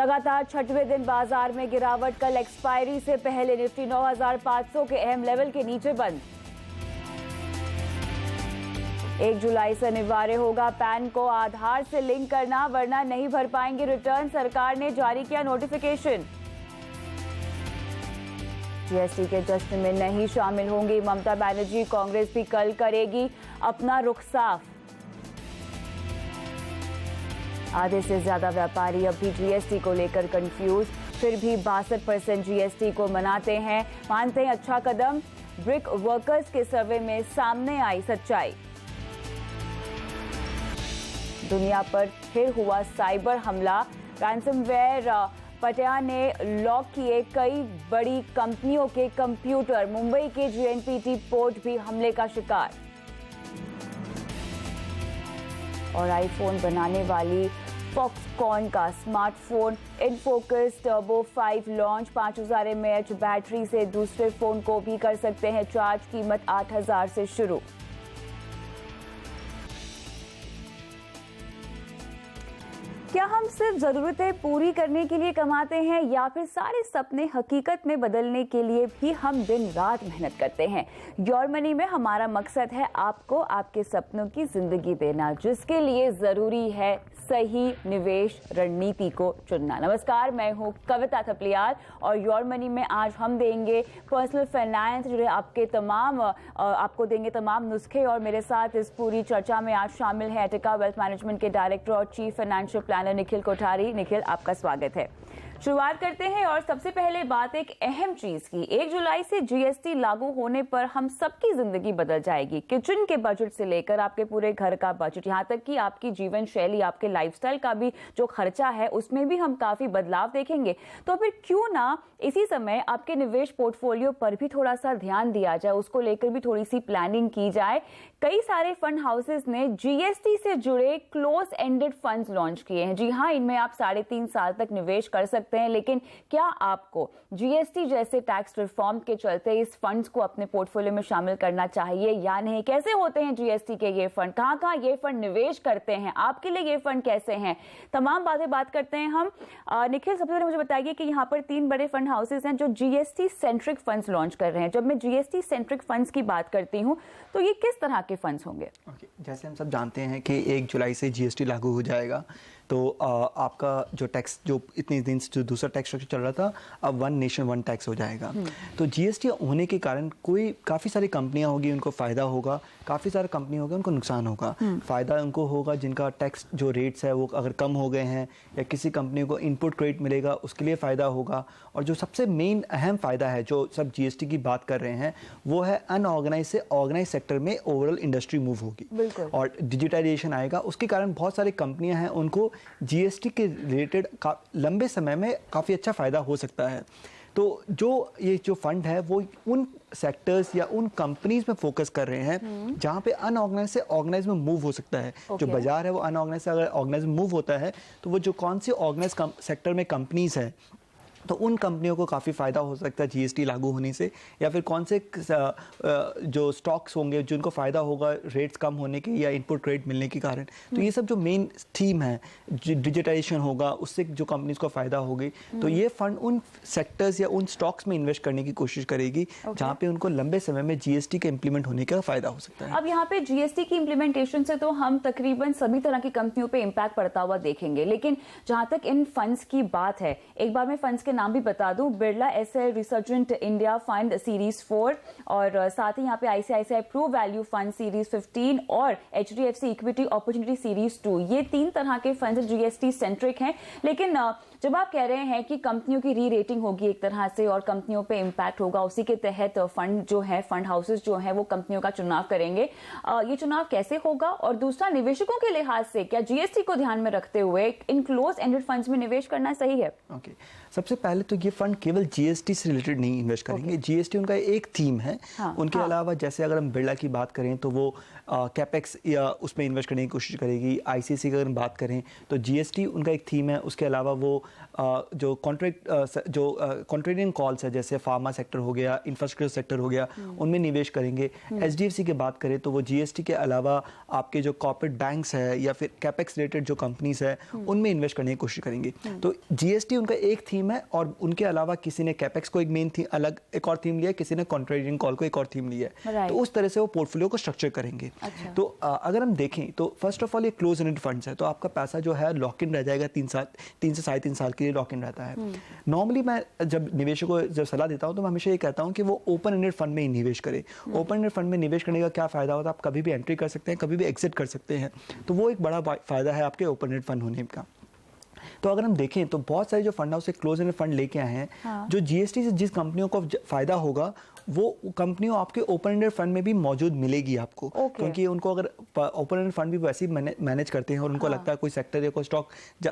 लगातार छठवें दिन बाजार में गिरावट। कल एक्सपायरी से पहले निफ्टी 9,500 के अहम लेवल के नीचे बंद। 1 जुलाई से अनिवार्य होगा पैन को आधार से लिंक करना, वरना नहीं भर पाएंगे रिटर्न। सरकार ने जारी किया नोटिफिकेशन। जीएसटी के जश्न में नहीं शामिल होंगी ममता बनर्जी, कांग्रेस भी कल करेगी अपना रुख साफ। आधे से ज्यादा व्यापारी अब भी जीएसटी को लेकर कंफ्यूज, फिर भी 62% जीएसटी को मनाते हैं, मानते हैं अच्छा कदम। ब्रिक वर्कर्स के सर्वे में सामने आई सच्चाई। दुनिया पर फिर हुआ साइबर हमला। रैंसमवेयर पटिया ने लॉक किए कई बड़ी कंपनियों के कंप्यूटर। मुंबई के जीएनपीटी पोर्ट भी हमले का शिकार। और आईफोन बनाने वाली फॉक्सकॉन का smartphone InFocus turbo 5 launch. 5000 mAh battery से दूसरे फोन को भी कर सकते हैं चार्ज। कीमत 8000 से शुरू। क्या हम सिर्फ जरूरतें पूरी करने के लिए कमाते हैं, या फिर सारे सपने हकीकत में बदलने के लिए भी हम दिन रात मेहनत करते हैं? योर मनी में हमारा मकसद है आपको आपके सपनों की जिंदगी देना, जिसके लिए जरूरी है सही निवेश रणनीति को चुनना। नमस्कार, मैं हूं कविता थपलियाल और योर मनी में आज हम देंगे पर्सनल फाइनेंस जुड़े आपको देंगे तमाम नुस्खे। और मेरे साथ इस पूरी चर्चा में आज शामिल है एटिका वेल्थ मैनेजमेंट के डायरेक्टर और chief financial planner Nikhil Kothari. Nikhil, आपका स्वागत है। शुरुआत करते हैं और सबसे पहले बात एक अहम चीज की। 1 जुलाई से जीएसटी लागू होने पर हम सबकी जिंदगी बदल जाएगी। किचन के बजट से लेकर आपके पूरे घर का बजट, यहाँ तक कि आपकी जीवन शैली, आपके लाइफस्टाइल का भी जो खर्चा है उसमें भी हम काफी बदलाव देखेंगे। तो फिर क्यों ना इसी समय आपके निवेश पोर्टफोलियो पर भी थोड़ा सा ध्यान दिया जाए, उसको लेकर भी थोड़ी सी प्लानिंग की जाए। कई सारे फंड हाउसेस ने जीएसटी से जुड़े क्लोज एंडेड फंड्स लॉन्च किए हैं। जी हाँ, इनमें आप 3.5 साल तक निवेश कर सकते हैं। लेकिन क्या आपको जीएसटी जैसे टैक्स रिफॉर्म के चलते इस फंड्स को अपने पोर्टफोलियो में शामिल करना चाहिए या नहीं? कैसे होते हैं जीएसटी के ये फंड, कहां ये फंड निवेश करते हैं, आपके लिए ये फंड कैसे हैं? तमाम बात करते हैं हम। निखिल, सबसे पहले मुझे बताइए कि यहाँ पर 3 बड़े फंड हाउसेस हैं जो जीएसटी सेंट्रिक फंड्स लॉन्च कर रहे हैं। जब मैं जीएसटी सेंट्रिक फंड्स की बात करती हूँ तो ये किस तरह के फंड्स होंगे? जैसे हम सब जानते हैं कि 1 जुलाई से जीएसटी लागू हो जाएगा, तो आपका जो टैक्स, जो इतने दिन से जो दूसरा टैक्स स्ट्रक्चर चल रहा था, अब 1 नेशन 1 टैक्स हो जाएगा। तो जीएसटी होने के कारण काफ़ी सारी कंपनियां होगी, उनको फ़ायदा होगा, काफ़ी सारे कंपनी होगा उनको नुकसान होगा। फ़ायदा उनको होगा जिनका टैक्स जो रेट्स है वो अगर कम हो गए हैं, या किसी कंपनी को इनपुट क्रेडिट मिलेगा उसके लिए फ़ायदा होगा। और जो सबसे मेन अहम फ़ायदा है जो सब जीएसटी की बात कर रहे हैं वो है अनऑर्गेनाइज से ऑर्गेनाइज सेक्टर में ओवरऑल इंडस्ट्री मूव होगी और डिजिटाइजेशन आएगा। उसके कारण बहुत सारी कंपनियां हैं उनको जीएसटी के रिलेटेड लंबे समय में काफ़ी अच्छा फ़ायदा हो सकता है। तो ये जो फंड है वो उन सेक्टर्स या उन कंपनीज में फोकस कर रहे हैं जहां पे अनऑर्गेनाइज से ऑर्गेनाइज में मूव हो सकता है। जो बाजार है वो अनऑर्गेनाइज से अगर ऑर्गेनाइज में मूव होता है तो वो जो कौन सी ऑर्गेनाइज सेक्टर में कंपनीज है तो उन कंपनियों को काफ़ी फ़ायदा हो सकता है जीएसटी लागू होने से, या फिर कौन से जो स्टॉक्स होंगे जिनको फ़ायदा होगा रेट्स कम होने के या इनपुट क्रेडिट मिलने के कारण। तो ये सब जो मेन थीम है, डिजिटाइजेशन होगा उससे जो कंपनीज को फ़ायदा होगी। तो ये फंड उन सेक्टर्स या उन स्टॉक्स में इन्वेस्ट करने की कोशिश करेगी जहाँ पे उनको लंबे समय में जीएसटी के इम्प्लीमेंट होने का फ़ायदा हो सकता है। अब यहाँ पे जीएसटी की इम्प्लीमेंटेशन से तो हम तकरीबन सभी तरह की कंपनियों पे इम्पैक्ट पड़ता हुआ देखेंगे, लेकिन जहाँ तक इन फंड्स की बात है, एक बार मैं फंड्स के नाम भी बता दूं। Birla SL resurgent India fund series 4 और साथ ही यहाँ पे ICICI Pru value fund series 15 और एचडीएफसी इक्विटी अपॉर्चुनिटी सीरीज 2, ये 3 तरह के फंड जीएसटी सेंट्रिक हैं। लेकिन जब आप कह रहे हैं कि कंपनियों की री रेटिंग होगी एक तरह से और कंपनियों पे इम्पैक्ट होगा, उसी के तहत फंड जो है, फंड हाउसेस जो है वो कंपनियों का चुनाव करेंगे, ये चुनाव कैसे होगा? और दूसरा, निवेशकों के लिहाज से क्या जीएसटी को ध्यान में रखते हुए इन क्लोज एंडेड फंड्स में निवेश करना सही है? सबसे पहले तो ये फंड केवल जीएसटी से रिलेटेड नहीं इन्वेस्ट करेंगे। जीएसटी उनका एक थीम है। उनके अलावा जैसे अगर हम बिरला की बात करें तो वो कैपेक्स या उसमें इन्वेस्ट करने की कोशिश करेगी। आईसीसी की अगर बात करें तो जीएसटी उनका एक थीम है। उसके अलावा वो जो कॉन्ट्रैक्टिंग कॉल्स है, जैसे फार्मा सेक्टर हो गया, इंफ्रास्ट्रक्चर सेक्टर हो गया, उनमें निवेश करेंगे। HDFC की बात करें तो वो GST के अलावा आपके जो कॉर्पोरेट बैंक्स है या फिर कैपेक्स रिलेटेड जो कंपनीज है उनमें इन्वेस्ट करने की कोशिश करेंगे। तो GST उनका एक थीम है, और उनके अलावा किसी ने कैपेक्स को एक मेन थीम, अलग एक और थीम लिया है, किसी ने कॉन्ट्रैक्टिंग कॉल को एक और थीम लिया है। तो उस तरह से वो पोर्टफोलियो को स्ट्रक्चर करेंगे। तो अगर हम देखें तो फर्स्ट ऑफ ऑल ये क्लोज एंडेड फंड्स है, तो आपका पैसा जो है लॉक इन रह जाएगा 3 से 3.5 साल के लिए लॉक इन रहता है। नॉर्मली मैं जब निवेशकों को जब सलाह देता हूं तो मैं हमेशा ये कहता हूं कि वो ओपन एंडेड फंड में ही निवेश करें। ओपन एंडेड फंड में निवेश करने का क्या फायदा होता है, आप कभी भी एंट्री कर सकते हैं, कभी भी एग्जिट कर सकते हैं। तो वो एक बड़ा फायदा है आपके ओपन एंडेड फंड होने का। तो अगर हम देखें तो बहुत सारे जो fund house close ended fund लेके आए हैं, जो GST से जिस कंपनियों को फायदा होगा वो कंपनियों आपके ओपन एंडेड फंड में भी मौजूद मिलेगी आपको। क्योंकि उनको अगर ओपन एंडेड फंड भी वैसे ही मैनेज करते हैं और उनको लगता है कोई सेक्टर या कोई स्टॉक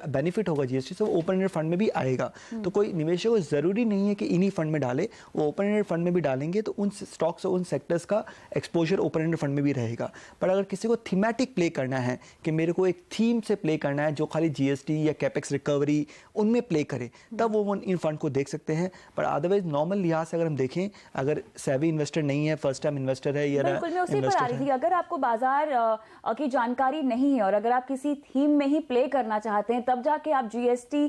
बेनिफिट होगा GST से, वो ओपन एंडेड फंड में भी आएगा। तो कोई निवेशक को जरूरी नहीं है कि इन्हीं फंड में डाले, वो ओपन एंडेड फंड में भी डालेंगे तो उन स्टॉक्स और उन सेक्टर्स का एक्सपोजर ओपन एंडेड फंड में भी रहेगा। पर अगर किसी को थीमेटिक प्ले करना है कि मेरे को एक थीम से प्ले करना है जो खाली GST या कैपेक्स रिकवरी उनमें प्ले करे, तब वो इन फंड को देख सकते हैं। पर अदरवाइज नॉर्मल लिहाज से अगर हम देखें, अगर सेवी इन्वेस्टर नहीं है, फर्स्ट टाइम इन्वेस्टर है या बिल्कुल, मैं उसी पर आ रही थी। अगर आपको बाजार की जानकारी नहीं है और अगर आप किसी थीम में ही प्ले करना चाहते हैं, तब जाके आप GST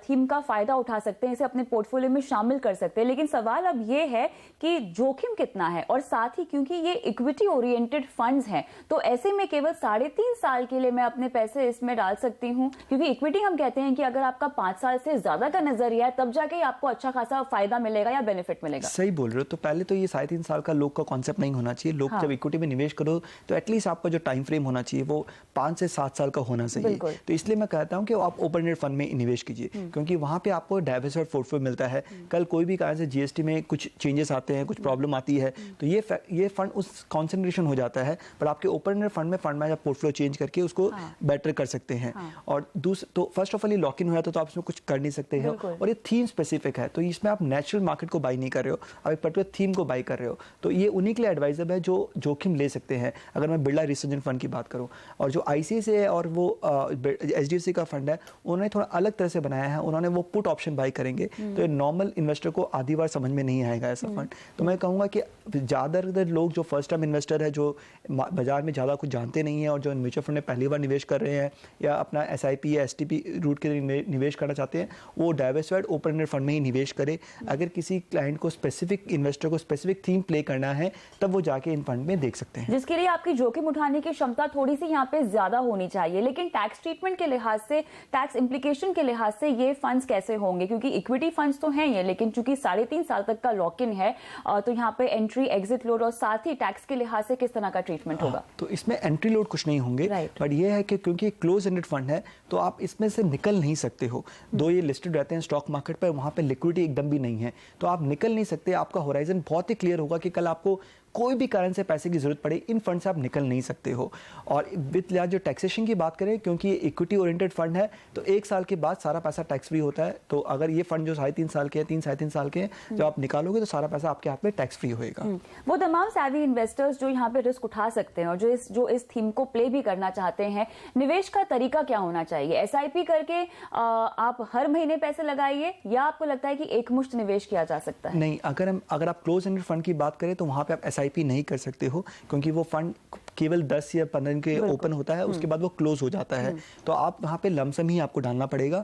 थीम का फायदा उठा सकते हैं, इसे अपने पोर्टफोलियो में शामिल कर सकते हैं। लेकिन सवाल अब ये है कि जोखिम कितना है, और साथ ही क्योंकि ये इक्विटी ओरिएंटेड फंड्स हैं, तो ऐसे में केवल 3.5 साल के लिए मैं अपने पैसे इसमें डाल सकती हूँ। क्योंकि इक्विटी हम कहते हैं कि अगर आपका 5 साल से ज्यादा का नजरिया है, तब जाके आपको अच्छा खासा फायदा मिलेगा या बेनिफिट मिलेगा। सही बोल रहे हो। तो पहले तो ये 3.5 साल का लोग का कॉन्सेप्ट नहीं होना चाहिए। लोग जब इक्विटी में निवेश करो तो एटलीस्ट आपका जो टाइम फ्रेम होना चाहिए वो 5 से 7 साल का होना चाहिए। तो इसलिए मैं कहता हूं कि आप ओपन एंडेड फंड में निवेश कीजिए, क्योंकि वहां पे आपको डाइवर्सिफाइड पोर्टफोलियो मिलता है। कल कोई भी कारण से GST में कुछ चेंजेस आते हैं, कुछ प्रॉब्लम आती है, तो ये फंड उस कॉन्सेंट्रेशन हो जाता है। पर आपके ओपन एंडेड फंड में फंड मैनेजर पोर्टफोलियो चेंज करके उसको बेटर कर सकते हैं। और तो फर्स्ट ऑफ ऑल ये लॉक इन हो जाता है, तो आप इसमें कुछ कर नहीं सकते हैं। और ये थीम स्पेसिफिक है, तो इसमें आप नेचुरल मार्केट को बाई नहीं कर रहे हो, आप एक पर्टिकुलर थीम को बाई कर रहे हो। तो ये उन्हीं के लिए एडवाइजेबल है जो जोखिम ले सकते हैं। अगर मैं बिरला रिसर्जेंट फंड की बात करूं, और जो ICICI है और वो HDFC का फंड है, उन्होंने थोड़ा अलग तरह से बनाया है। उन्होंने वो पुट ऑप्शन बाई करेंगे, तो ये नॉर्मल इन्वेस्टर को आधी बार समझ में नहीं आएगा ऐसा फंड। तो मैं कहूँगा कि ज़्यादातर लोग जो फर्स्ट टाइम इन्वेस्टर है, जो बाजार में ज़्यादा कुछ जानते नहीं है और जो म्यूचुअल फंड में पहली बार निवेश कर रहे हैं या अपना SIP या STP रूट के लिए निवेश करना चाहते हैं, वो डाइवर्सिफाइड ओपन एंडेड फंड में ही निवेश करे। अगर किसी क्लाइंट को स्पेसिफिक इन्वेस्टर को स्पेसिफिक थीम प्ले करना है, तब वो जाके इन फंड में देख सकते हैं, जिसके लिए आपकी जोखिम उठाने की क्षमता थोड़ी सी यहाँ पे ज्यादा होनी चाहिए। लेकिन टैक्स ट्रीटमेंट के लिहाज से, टैक्स इंप्लीकेशन के लिहाज से ये फंड्स कैसे होंगे? क्योंकि इक्विटी फंड्स तो हैं ये, लेकिन चूंकि 3.5 साल तक का लॉक इन है, तो यहाँ पे एंट्री, एग्जिट लोड और साथ ही टैक्स के लिहाज से किस तरह का ट्रीटमेंट होगा? तो इसमें एंट्री लोड कुछ नहीं होंगे, बट ये है कि क्योंकि क्लोज एंडेड फंड है तो आप इसमें से निकल नहीं सकते हो। दो ये लिस्टेड रहते हैं स्टॉक मार्केट पर, वहां पे लिक्विडिटी एकदम भी नहीं है, तो आप निकल नहीं सकते। आपका होराइजन बहुत ही क्लियर होगा कि कल आपको कोई भी कारण से पैसे की जरूरत पड़े, इन फंड से आप निकल नहीं सकते हो। और विद लिहाज जो टैक्सेशन की बात करें, क्योंकि ये इक्विटी ओरिएंटेड फंड है, तो 1 साल के बाद सारा पैसा टैक्स फ्री होता है। तो अगर ये फंड जो 3.5 साल के हैं, 3-3.5 साल के हैं, जब आप निकालोगे तो सारा पैसा आपके हाथ में टैक्स फ्री होएगा। वो तमाम savvy इन्वेस्टर्स जो यहाँ पे रिस्क उठा सकते हैं और जो इस थीम को प्ले भी करना चाहते हैं, निवेश का तरीका क्या होना चाहिए? SIP करके आप हर महीने पैसे लगाइए, या आपको लगता है कि एक मुश्त निवेश किया जा सकता है? नहीं, अगर आप क्लोज एंडेड फंड की बात करें तो वहां पे आप SIP नहीं कर सकते हो, क्योंकि वो फंड केवल 10 या 15 दिन के ओपन होता है, उसके बाद वो क्लोज हो जाता है। तो आप वहाँ पे लमसम ही आपको डालना पड़ेगा।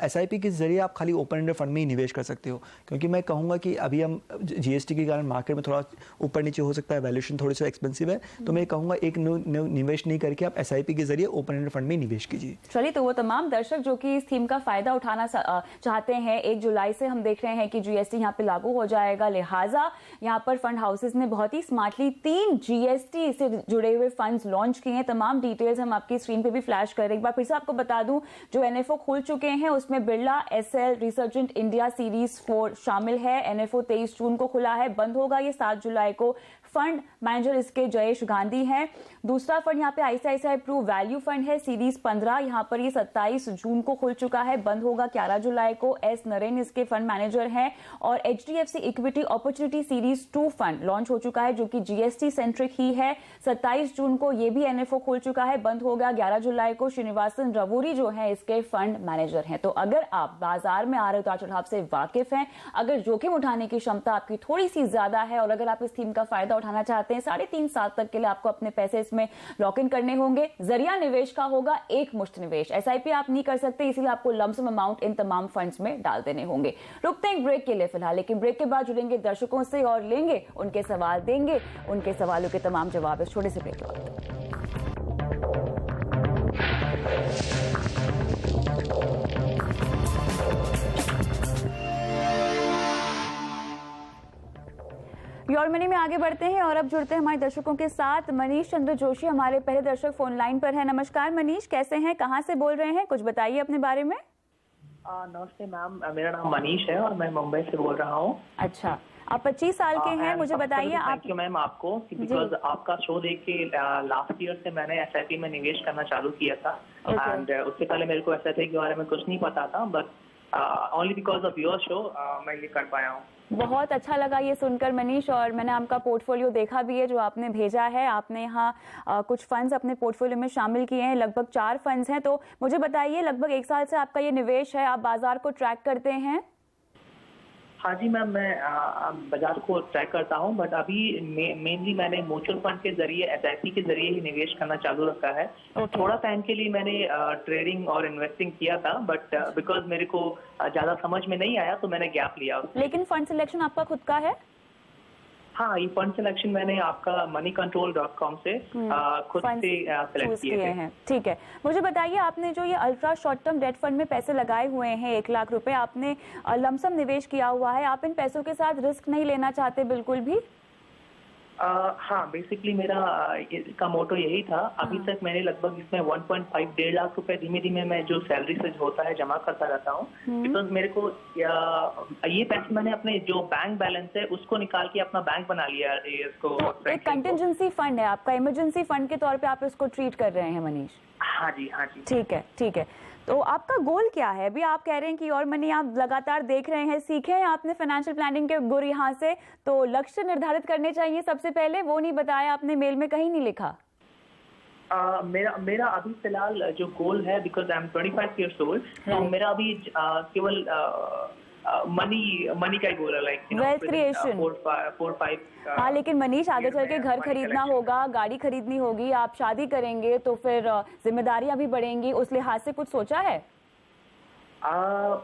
SIP के जरिए आप खाली ओपन एंडेड फंड में ही निवेश कर सकते हो, क्योंकि मैं कहूँगा कि अभी हम GST के कारण मार्केट में थोड़ा ऊपर नीचे हो सकता है, वैल्यूएशन थोड़ी सी एक्सपेंसिव है, तो मैं कहूँगा एक निवेश नहीं करके आप SIP के जरिए ओपन एंडेड फंड में निवेश कीजिए। चलिए, तो वो तमाम दर्शक जो कि इस थीम का फायदा उठाना चाहते हैं, 1 जुलाई से हम देख रहे हैं कि GST यहाँ पे लागू हो जाएगा, लिहाजा यहाँ पर फंड हाउसेस ने बहुत ही स्मार्टली 3 GST से जुड़े हुए फंड्स लॉन्च किए हैं। तमाम डिटेल्स हम आपकी स्क्रीन पे भी फ्लैश करें। एक बार फिर से आपको बता दूं, जो NFO खुल चुके हैं उसमें Birla SL resurgent India series 4 शामिल है। NFO 23 जून को खुला है, बंद होगा ये 7 जुलाई को। फंड मैनेजर इसके जयेश गांधी हैं। दूसरा फंड यहाँ पे ICICI प्रू वैल्यू फंड है, सीरीज 15, यहाँ पर ये 27 जून को खुल चुका है, बंद होगा 11 जुलाई को। S नरेन इसके फंड मैनेजर हैं। और HDFC equity opportunity series 2 fund launch हो चुका है, जो कि GST सेंट्रिक ही है, 27 27 जून को ये भी एनएफओ खुल चुका है, बंद हो गया। 11 जुलाई को श्रीनिवासन रवूरी जो है इसके फंड मैनेजर हैं। तो अगर आप बाजार में आ रहे उतार चढ़ाव से वाकिफ हैं, अगर जोखिम उठाने की क्षमता आपकी थोड़ी सी ज्यादा है और अगर आप इस थीम का फायदा उठाना चाहते हैं, 3.5 साल तक के लिए आपको अपने पैसे इसमें लॉक इन करने होंगे। जरिया निवेश का होगा एक मुश्त निवेश, एसआईपी आप नहीं कर सकते, इसीलिए आपको लमसम अमाउंट इन तमाम फंड्स में डाल देने होंगे। रुकते हैं ब्रेक के लिए फिलहाल, लेकिन ब्रेक के बाद जुड़ेंगे दर्शकों से और लेंगे उनके सवाल, देंगे उनके सवालों के तमाम जवाब इस छोटे से ब्रेक के बाद। योर मनी में आगे बढ़ते हैं और अब जुड़ते हैं हमारे दर्शकों के साथ। मनीष चंद्र जोशी हमारे पहले दर्शक फोन लाइन पर है। नमस्कार मनीष, कैसे हैं, कहां से बोल रहे हैं, कुछ बताइए अपने बारे में। नमस्ते मैम, मेरा नाम मनीष है और मैं मुंबई से बोल रहा हूँ। अच्छा, आप 25 साल के हैं, मुझे बताइए आप। थैंक यू मैम आपको, बिकॉज आपका शो देख के लास्ट ईयर से मैंने एसआईपी में निवेश करना चालू किया था एंड उससे पहले मेरे को एसआईपी के बारे में कुछ नहीं पता था, but only because of your show मैं ये कर पाया हूँ। बहुत अच्छा लगा ये सुनकर मनीष, और मैंने आपका पोर्टफोलियो देखा भी है जो आपने भेजा है। आपने यहाँ कुछ फंड्स अपने पोर्टफोलियो में शामिल किए हैं, लगभग 4 फंड्स हैं। तो मुझे बताइए, लगभग 1 साल से आपका ये निवेश है, आप बाजार को ट्रैक करते हैं? हाँ जी मैम, मैं बाजार को ट्रैक करता हूँ, बट अभी मेनली मैंने म्यूचुअल फंड के जरिए, एसआईपी के जरिए ही निवेश करना चालू रखा है। थोड़ा टाइम के लिए मैंने ट्रेडिंग और इन्वेस्टिंग किया था, बट बिकॉज मेरे को ज्यादा समझ में नहीं आया तो मैंने गैप लिया। लेकिन फंड सिलेक्शन आपका खुद का है? हाँ, ये फंड सिलेक्शन मैंने आपका moneycontrol.com से खुद से सिलेक्ट किए हैं। ठीक है, मुझे बताइए, आपने जो ये ultra short term debt fund में पैसे लगाए हुए हैं 1 लाख रुपए, आपने लमसम निवेश किया हुआ है, आप इन पैसों के साथ रिस्क नहीं लेना चाहते बिल्कुल भी? हाँ, बेसिकली मेरा इसका मोटो यही था। अभी तक मैंने लगभग इसमें 1.5-1.5 लाख रुपए धीमे धीमे मैं जो सैलरी से होता है जमा करता रहता हूँ, बिकॉज मेरे को ये पैसे मैंने अपने जो बैंक बैलेंस है उसको निकाल के अपना बैंक बना लिया है इसको। तो एक कंटिजेंसी फंड है आपका, इमरजेंसी फंड के तौर पे आप इसको ट्रीट कर रहे हैं मनीष? हाँ जी, हाँ जी। ठीक है, ठीक है। तो आपका गोल क्या है? अभी आप कह रहे हैं कि योर मनी आप लगातार देख रहे हैं, सीखे हैं आपने फाइनेंशियल प्लानिंग के गुर यहाँ से, तो लक्ष्य निर्धारित करने चाहिए सबसे पहले, वो नहीं बताया आपने, मेल में कहीं नहीं लिखा। मेरा अभी फिलहाल जो गोल है, because I am 25 years old, तो मेरा अभी केवल मनी का गोल है, लाइक वेल्थ क्रिएशन। 4-5। हाँ, लेकिन मनीष आगे चल के घर खरीदना होगा, गाड़ी खरीदनी होगी, आप शादी करेंगे तो फिर जिम्मेदारियां भी बढ़ेंगी, उस लिहाज से कुछ सोचा है?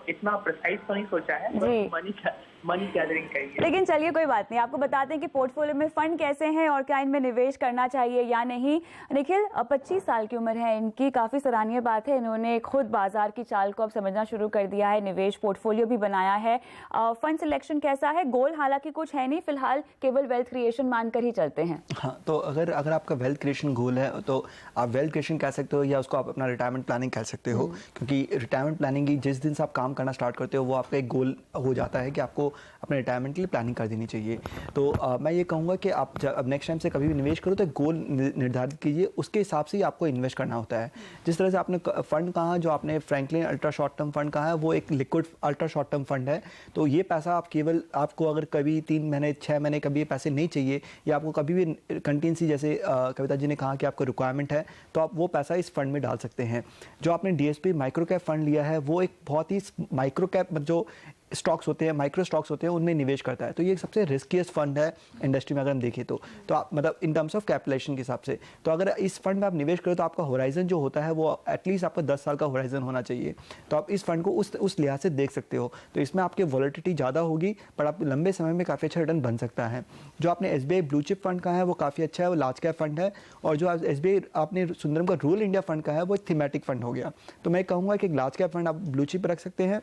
इतना प्रिसाइज तो नहीं सोचा है, बट मनी गैदरिंग करेंगे। लेकिन चलिए कोई बात नहीं, आपको बताते हैं कि पोर्टफोलियो में फंड कैसे हैं और क्या इनमें निवेश करना चाहिए या नहीं। निखिल 25 साल की उम्र है इनकी, काफी सराहनीय बात है, इन्होंने खुद बाजार की चाल को अब समझना शुरू कर दिया है, निवेश पोर्टफोलियो भी बनाया है। फंड सिलेक्शन कैसा है? गोल हालांकि कुछ है नहीं फिलहाल, केवल वेल्थ क्रिएशन मानकर ही चलते हैं। हाँ, तो अगर आपका वेल्थ क्रिएशन गोल है तो आप वेल्थ क्रिएशन कह सकते हो या उसको आप अपना रिटायरमेंट प्लानिंग कह सकते हो, क्योंकि रिटायरमेंट प्लानिंग की जिस दिन से आप काम करना स्टार्ट करते हो वो आपका एक गोल हो जाता है कि आपको अपने रिटायरमेंट के लिए प्लानिंग कर देनी चाहिए। तो मैं ये कहूँगा कि आप जब नेक्स्ट टाइम से कभी भी निवेश करो तो एक गोल निर्धारित कीजिए, उसके हिसाब से ही आपको इन्वेस्ट करना होता है। जिस तरह से आपने फंड कहा, जो आपने Franklin ultra short term fund कहा है, वो एक liquid ultra short term fund है। तो ये पैसा आप केवल, आपको अगर कभी 3 महीने 6 महीने कभी ये पैसे नहीं चाहिए या आपको कभी भी कंटिजेंसी, जैसे कविता जी ने कहा कि आपको रिक्वायरमेंट है, तो आप वो पैसा इस फंड में डाल सकते हैं। जो आपने डीएसपी माइक्रो कैप फंड लिया है वो एक बहुत ही माइक्रो कैप जो स्टॉक्स होते हैं, माइक्रो स्टॉक्स होते हैं, उनमें निवेश करता है। तो ये सबसे रिस्कीएस्ट फंड है इंडस्ट्री में अगर हम देखें तो आप मतलब इन टर्म्स ऑफ कैपिटलाइजेशन के हिसाब से। तो अगर इस फंड में आप निवेश करें तो आपका होराइजन जो होता है वो एटलीस्ट आपका 10 साल का होराइजन होना चाहिए। तो आप इस फंड को उस लिहाज से देख सकते हो। तो इसमें आपकी वॉलेटिलिटी ज़्यादा होगी पर आप लंबे समय में काफ़ी अच्छा रिटर्न बन सकता है। जो आपने एसबीआई ब्लू चिप फंड का है वो काफ़ी अच्छा है, वो लार्ज कैप फंड है। और जो एसबीआई आपने सुंदरम का रूरल इंडिया फंड का है वो थीमेटिक फंड हो गया। तो मैं कहूँगा कि एक लार्ज कैप फंड आप ब्लू चिप रख सकते हैं,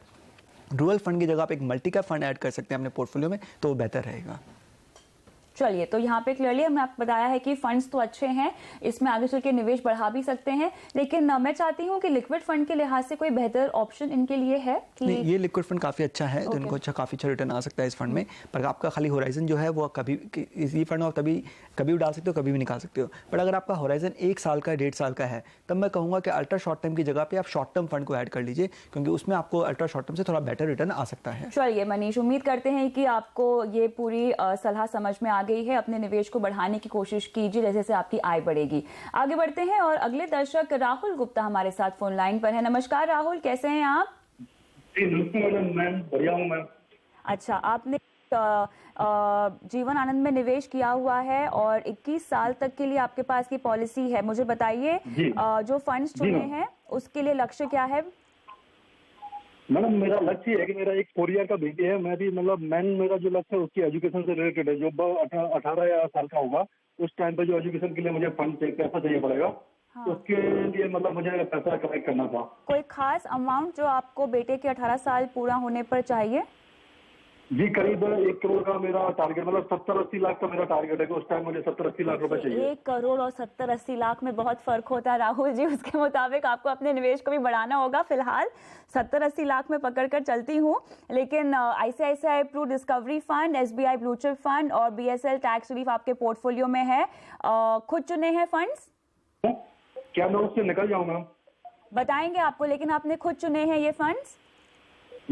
रूरल फंड की जगह आप एक मल्टी कैप फंड ऐड कर सकते हैं अपने पोर्टफोलियो में, तो वो बेहतर रहेगा। चलिए, तो यहाँ पे क्लियरली हमने आपको बताया है कि फंड्स तो अच्छे हैं, इसमें आगे चल के निवेश बढ़ा भी सकते हैं, लेकिन मैं चाहती हूँ कि लिक्विड फंड के लिहाज से कोई बेहतर ऑप्शन इनके लिए है कि नहीं, ये लिक्विड फंड काफ़ी अच्छा है, तो इनको काफ़ी अच्छा रिटर्न आ सकता है इस फंड में। पर आपका खाली होराइजन जो है वो कभी इसी फंड और कभी भी डाल सकते हो, कभी भी निकाल सकते हो। पर अगर आपका होराइजन 1 साल का 1.5 साल का है, तब मैं कहूँगा कि अल्ट्रा शॉर्ट टर्म की जगह पे आप शॉर्ट टर्म फंड को ऐड कर लीजिए, क्योंकि उसमें आपको अल्ट्रा शॉर्ट टर्म से थोड़ा बेटर रिटर्न आ सकता है। चलिए मनीष, उम्मीद करते हैं कि आपको ये पूरी सलाह समझ में आ गई है, अपने निवेश को बढ़ाने की कोशिश कीजिए, जैसे जैसे आपकी आय बढ़ेगी। आगे बढ़ते हैं और अगले दर्शक राहुल गुप्ता हमारे साथ फोन लाइन पर है। नमस्कार राहुल, कैसे हैं आप? जी नमस्ते मैडम, मैं बढ़िया हूँ मैम। अच्छा, आपने जीवन आनंद में निवेश किया हुआ है और 21 साल तक के लिए आपके पास की पॉलिसी है। मुझे बताइए जो फंड्स चुने हैं उसके लिए लक्ष्य क्या है? मैडम मेरा लक्ष्य है कि मेरा एक 4 ईयर का बेटी है, मैं भी मतलब मेरा जो लक्ष्य है उसकी एजुकेशन से रिलेटेड है। जो 18 साल का होगा उस टाइम पे जो एजुकेशन के लिए मुझे फंड पैसा चाहिए पड़ेगा। तो उसके लिए मतलब मुझे पैसा कलेक्ट करना था। कोई खास अमाउंट जो आपको बेटे के 18 साल पूरा होने पर चाहिए? जी करीब 1 करोड़ का मेरा टारगेट, मतलब 70-80 लाख का मेरा टारगेट है कि उस टाइम मुझे 70-80 लाख रुपए चाहिए। 1 करोड़ और 70-80 लाख में बहुत फर्क होता है राहुल जी। उसके मुताबिक आपको अपने निवेश को भी बढ़ाना होगा। फिलहाल 70-80 लाख में पकड़कर चलती हूँ, लेकिन ICICI Pru discovery fund, SBI blue chip fund और BSL टैक्स रिलीफ आपके पोर्टफोलियो में है। खुद चुने हैं फंड्स? क्या मैं उससे निकल जाऊँ मैम? बताएंगे आपको, लेकिन आपने खुद चुने हैं ये फंड्स?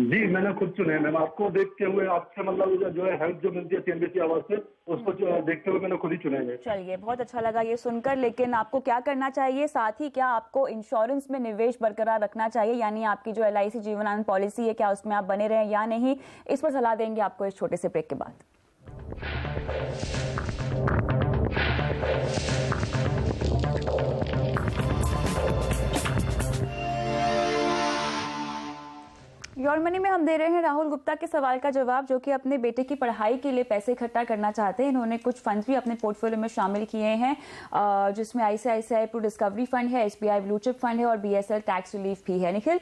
जी मैंने खुद चुने हैं मैम। आपको देखते हुए, आपसे मतलब जो है हेल्प जो मिलती है CNBC आवाज से, उसको देखते हुए मैंने खुद ही चुने हैं। चलिए, बहुत अच्छा लगा ये सुनकर। लेकिन आपको क्या करना चाहिए, साथ ही क्या आपको इंश्योरेंस में निवेश बरकरार रखना चाहिए, यानी आपकी जो LIC जीवन आनंद पॉलिसी है क्या उसमें आप बने रहें या नहीं, इस पर सलाह देंगे आपको इस छोटे से ब्रेक के बाद। योर मनी में हम दे रहे हैं राहुल गुप्ता के सवाल का जवाब, जो कि अपने बेटे की पढ़ाई के लिए पैसे इकट्ठा करना चाहते हैं। इन्होंने कुछ फंड्स भी अपने पोर्टफोलियो में शामिल किए हैं, जिसमें ICICI प्रू डिस्कवरी फंड है, SBI ब्लू चिप फंड है और BSL टैक्स रिलीफ भी है। निखिल,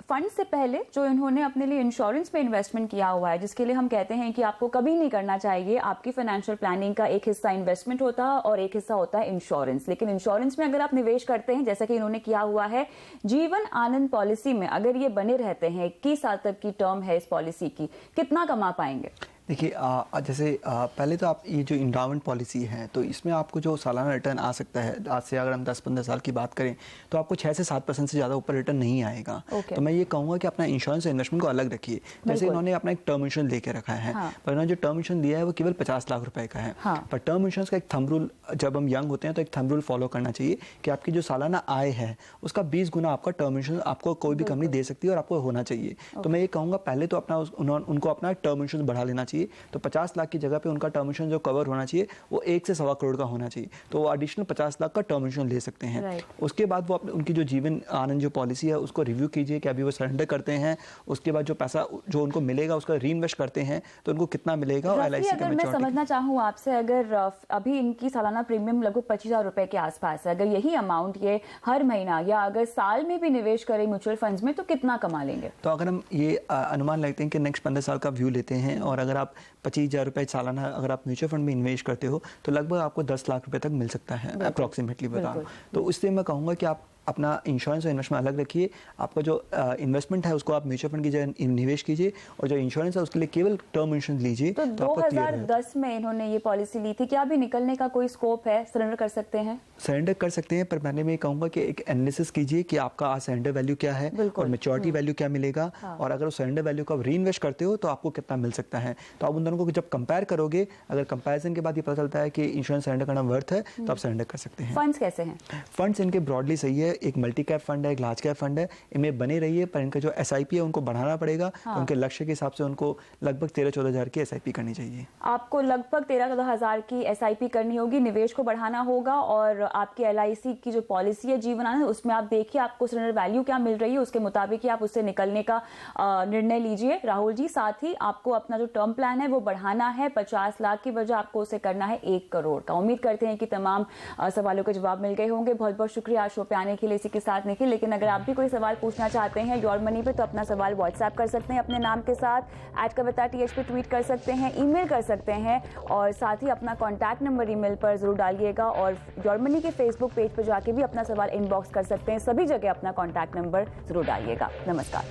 फंड से पहले जो इन्होंने अपने लिए इंश्योरेंस में इन्वेस्टमेंट किया हुआ है, जिसके लिए हम कहते हैं कि आपको कभी नहीं करना चाहिए, आपकी फाइनेंशियल प्लानिंग का एक हिस्सा इन्वेस्टमेंट होता है और एक हिस्सा होता है इंश्योरेंस। लेकिन इंश्योरेंस में अगर आप निवेश करते हैं, जैसा कि इन्होंने किया हुआ है जीवन आनंद पॉलिसी में, अगर ये बने रहते हैं, 21 साल तक की टर्म है इस पॉलिसी की, कितना कमा पाएंगे? देखिए, जैसे पहले तो आप ये जो इंडाउमेंट पॉलिसी है, तो इसमें आपको जो सालाना रिटर्न आ सकता है, आज से अगर हम 10-15 साल की बात करें तो आपको 6 से 7% से ज़्यादा ऊपर रिटर्न नहीं आएगा। तो मैं ये कहूँगा कि अपना इंश्योरेंस इन्वेस्टमेंट को अलग रखिए। जैसे इन्होंने अपना एक टर्म इंश्योरेंस लेके रखा है, पर इन्होंने जो टर्म इंश्योरेंस दिया है वो केवल 50 लाख रुपए का है। पर टर्म इंश्योरेंस का एक थंब रूल, जब हम यंग होते हैं तो एक थंब रूल फॉलो करना चाहिए कि आपकी जो सालाना आय है उसका 20 गुना आपका टर्म इंश्योरेंस आपको कोई भी कंपनी दे सकती है और आपको होना चाहिए। तो मैं ये कहूँगा पहले तो उनको अपना टर्म इंश्योरेंस बढ़ा लेना चाहिए। तो 50 लाख की जगह पे उनका टर्म इंश्योरेंस जो कवर होना चाहिए वो 1 से 1.25 करोड़ का होना चाहिए। तो वो एडिशनल 50 लाख का टर्म इंश्योरेंस ले सकते हैं। उसके बाद वो उनकी जो जीवन आनंद जो पॉलिसी है उसको रिव्यू कीजिए कि अभी वो सरेंडर करते हैं, उसके बाद जो पैसा जो उनको मिलेगा उसका री इन्वेस्ट करते हैं तो उनको कितना मिलेगा। और LIC का मैं समझना चाहूँ आपसे, अगर अभी इनकी सालाना प्रीमियम लगभग 25,000 रुपए के आसपास है, अगर यही अमाउंट ये हर महीना या अगर साल में भी निवेश करें म्यूचुअल फंड्स में, तो कितना कमा लेंगे? तो अगर हम ये अनुमान लगते हैं कि नेक्स्ट 15 साल का व्यू लेते हैं और अगर आप 25,000 रुपए सालाना अगर आप म्यूचुअल फंड में इन्वेस्ट करते हो तो लगभग आपको 10 लाख रुपए तक मिल सकता है अप्रॉक्सीमेटली बताऊं। तो इससे मैं कहूँगा कि आप अपना इंश्योरेंस और इन्वेस्टमेंट अलग रखिए। आपका जो इन्वेस्टमेंट है उसको आप म्यूचुअल फंड की जगह निवेश कीजिए और जो इंश्योरेंस है उसके लिए केवल टर्म इंश्योरेंस लीजिए। तो 2010 में इन्होंने ये पॉलिसी ली थी, क्या अभी निकलने का कोई स्कोप है? सरेंडर कर सकते हैं? सरेंडर कर सकते हैं, पर मैंने मैं कहूँगा कि एक एनालिसिस कीजिए कि आपका आज सरेंडर वैल्यू क्या है और मैच्योरिटी वैल्यू क्या मिलेगा, और अगर उस सरेंडर वैल्यू को आप री इन्वेस्ट करते हो तो आपको कितना मिल सकता है। तो आप उन दोनों को जब कंपेयर करोगे, अगर कंपेरिजन के बाद ये पता चलता है कि इंश्योरेंस सरेंडर करना वर्थ है तो आप सरेंडर कर सकते हैं। फंड्स कैसे हैं? फंड्स इनके ब्रॉडली सही है, एक मल्टी कैप फंड है, एक लार्ज कैप फंड है, इनमें बने रहिए। पर इनका जो SIP है उनको बढ़ाना पड़ेगा। तो उनके लक्ष्य के हिसाब से उनको लगभग 13-14 हज़ार की SIP करनी चाहिए। आपको लगभग 13-14 हज़ार की SIP करनी होगी, निवेश को बढ़ाना होगा, और आपकी LIC की जो पॉलिसी है जीवन आनंद, उसमें आप देखिए आपको सरेंडर वैल्यू क्या मिल रही है, उसके मुताबिक ही आप उससे निकलने का निर्णय लीजिए राहुल जी। साथ ही आपको अपना जो टर्म प्लान है वो बढ़ाना है, 50 लाख की वजह आपको उसे करना है 1 करोड़ का। उम्मीद करते हैं कि तमाम सवालों के जवाब मिल गए होंगे। बहुत बहुत शुक्रिया शो पे आने के लिए। इसी के साथ निखिल, लेकिन अगर आप भी कोई सवाल पूछना चाहते हैं योर मनी पे, तो अपना सवाल व्हाट्सएप कर सकते हैं अपने नाम के साथ, @kavita.th पे ट्वीट कर सकते हैं, ईमेल कर सकते हैं, और साथ ही अपना कॉन्टैक्ट नंबर ईमेल पर जरूर डालिएगा। और योर मनी के फेसबुक पेज पर जाके भी अपना सवाल इनबॉक्स कर सकते हैं। सभी जगह अपना कॉन्टैक्ट नंबर जरूर डालिएगा। नमस्कार।